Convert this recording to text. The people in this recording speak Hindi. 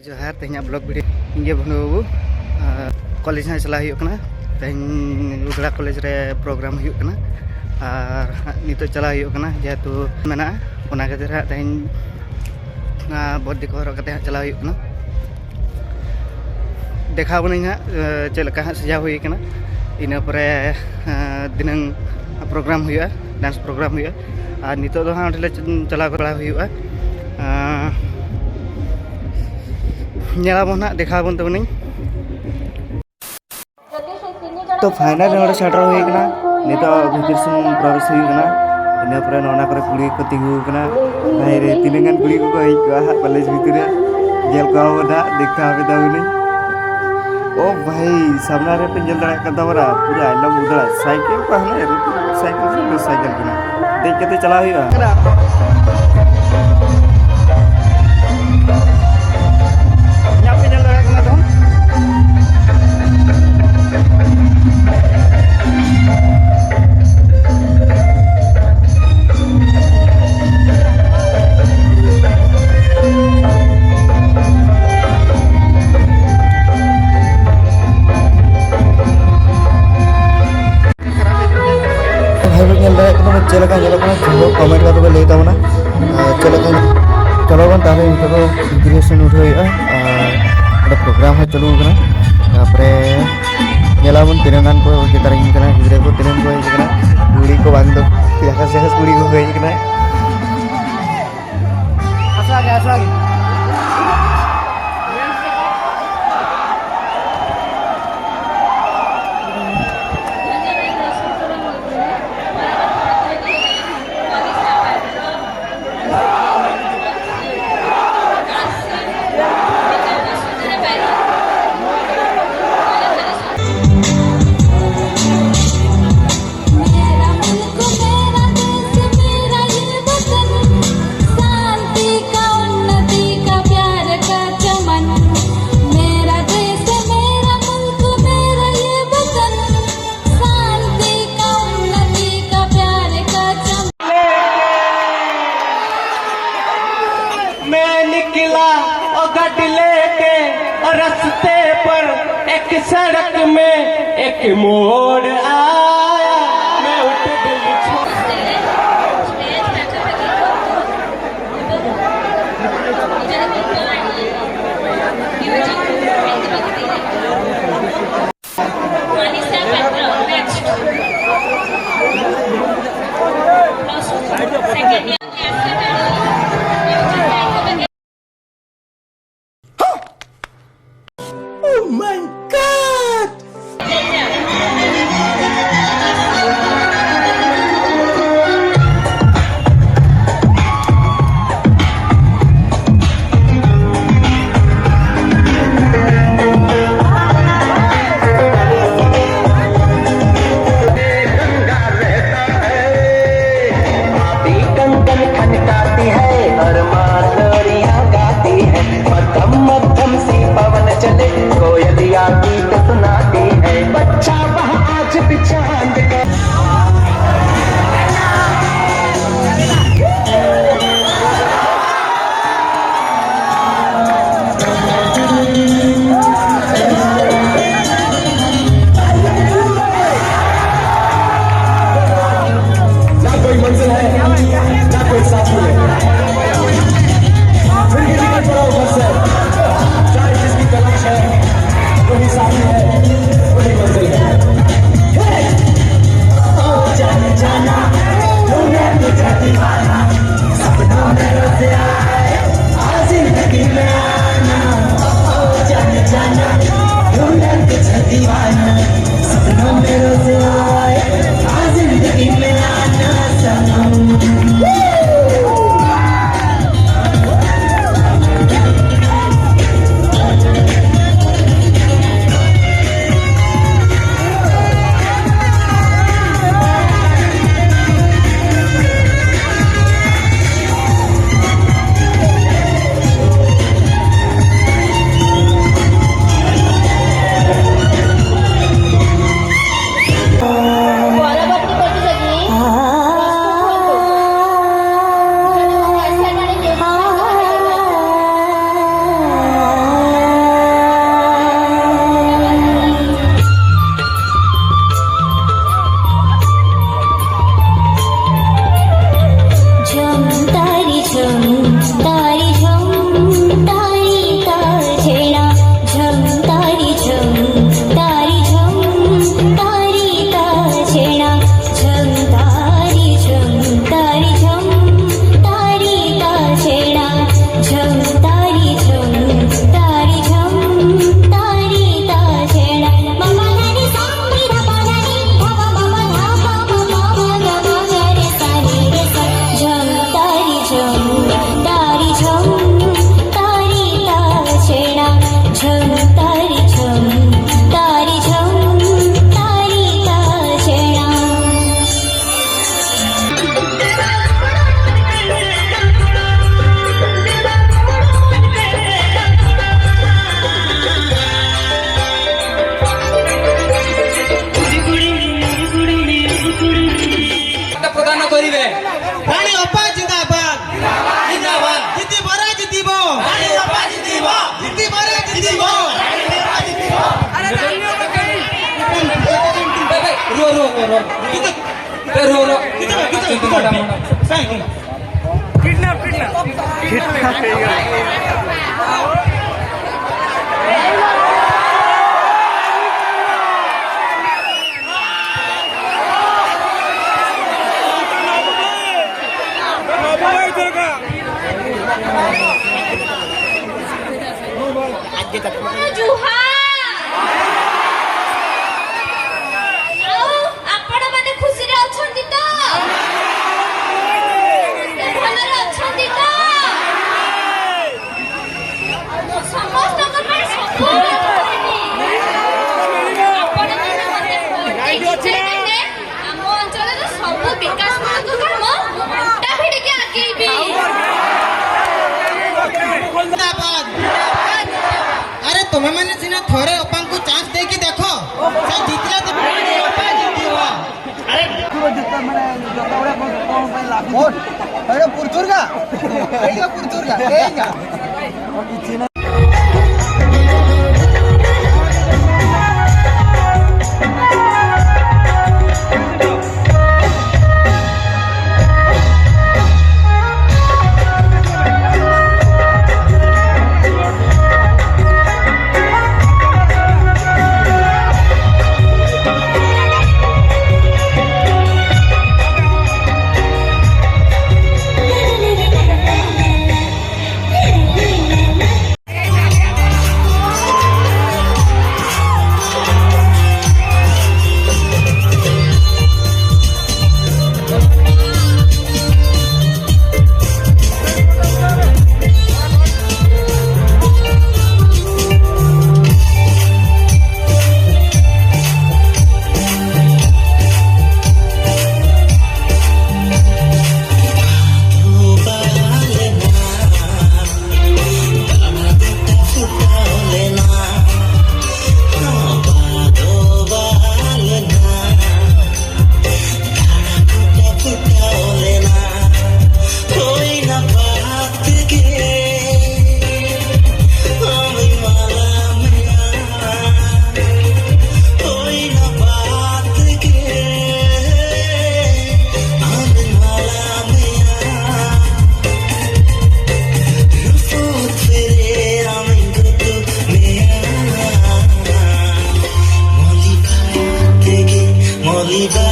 जोहार तेहना ब्लॉग वीडियो इंगे बनु बाबू कॉलेज ना चला हुआ तेहन उगड़ा कॉलेज रे प्रोग्राम हुआ और नित चला हुआ जेहेतु मेना ओना खातिर तेहन बर्थडे को हरक चला हुआ देखा बनी चलका सजा हुई इन पर दिन प्रोग्राम हुआ डांस प्रोग्राम हुआ और नित चला बड़ा हुआ ना देखा बन तबनी तो फाइनल नोड़े सेटर होना नित भीतर से प्रवेश होना इन पर नौना पर कुड़ी को तिगुना भाई तीन कुड़ी को हजूआ कॉलेज भीतर जेल को देखा तबनी ओ भाई सामना रे पे जल दाड़ा पूरा एकदम उधर साइकिल को हमें साइकिल कना देख के चला हुआ चलका कमेंट का लई तबना चलका चलो बन ताले इंटीग्रेशन उठे प्रोग्राम है चलू बन तीन को गिटार गिद्रे को तीन को कुड़ी को बांध कुड़ी को हजना रस्ते पर एक सड़क में एक मोड़ आया मैं उठ दिल Oh my God! कंगन ଆପଣ ମାନେ ଖୁସିରେ ଅଛନ୍ତି ତ? ଭଲରେ ଅଛନ୍ତି ତ? ସମସ୍ତଙ୍କ ପାଇଁ ସବୁ ଆପଣମାନେ ମୋତେ ଭୋଟ ଦେଇଥିଲେ ଆମ ଅଞ୍ଚଳର ସବୁ ବିକାଶମୂଳକ କାମ ଅଣ୍ଟା ଭିଡ଼ିକି ଆଗେଇବି। अरे तुम्हें मैंने सिना थोड़े अपन को चांस दे के देखो से जीतला तो अपा जीतियो अरे वोट अरे पुरचुरगा Molly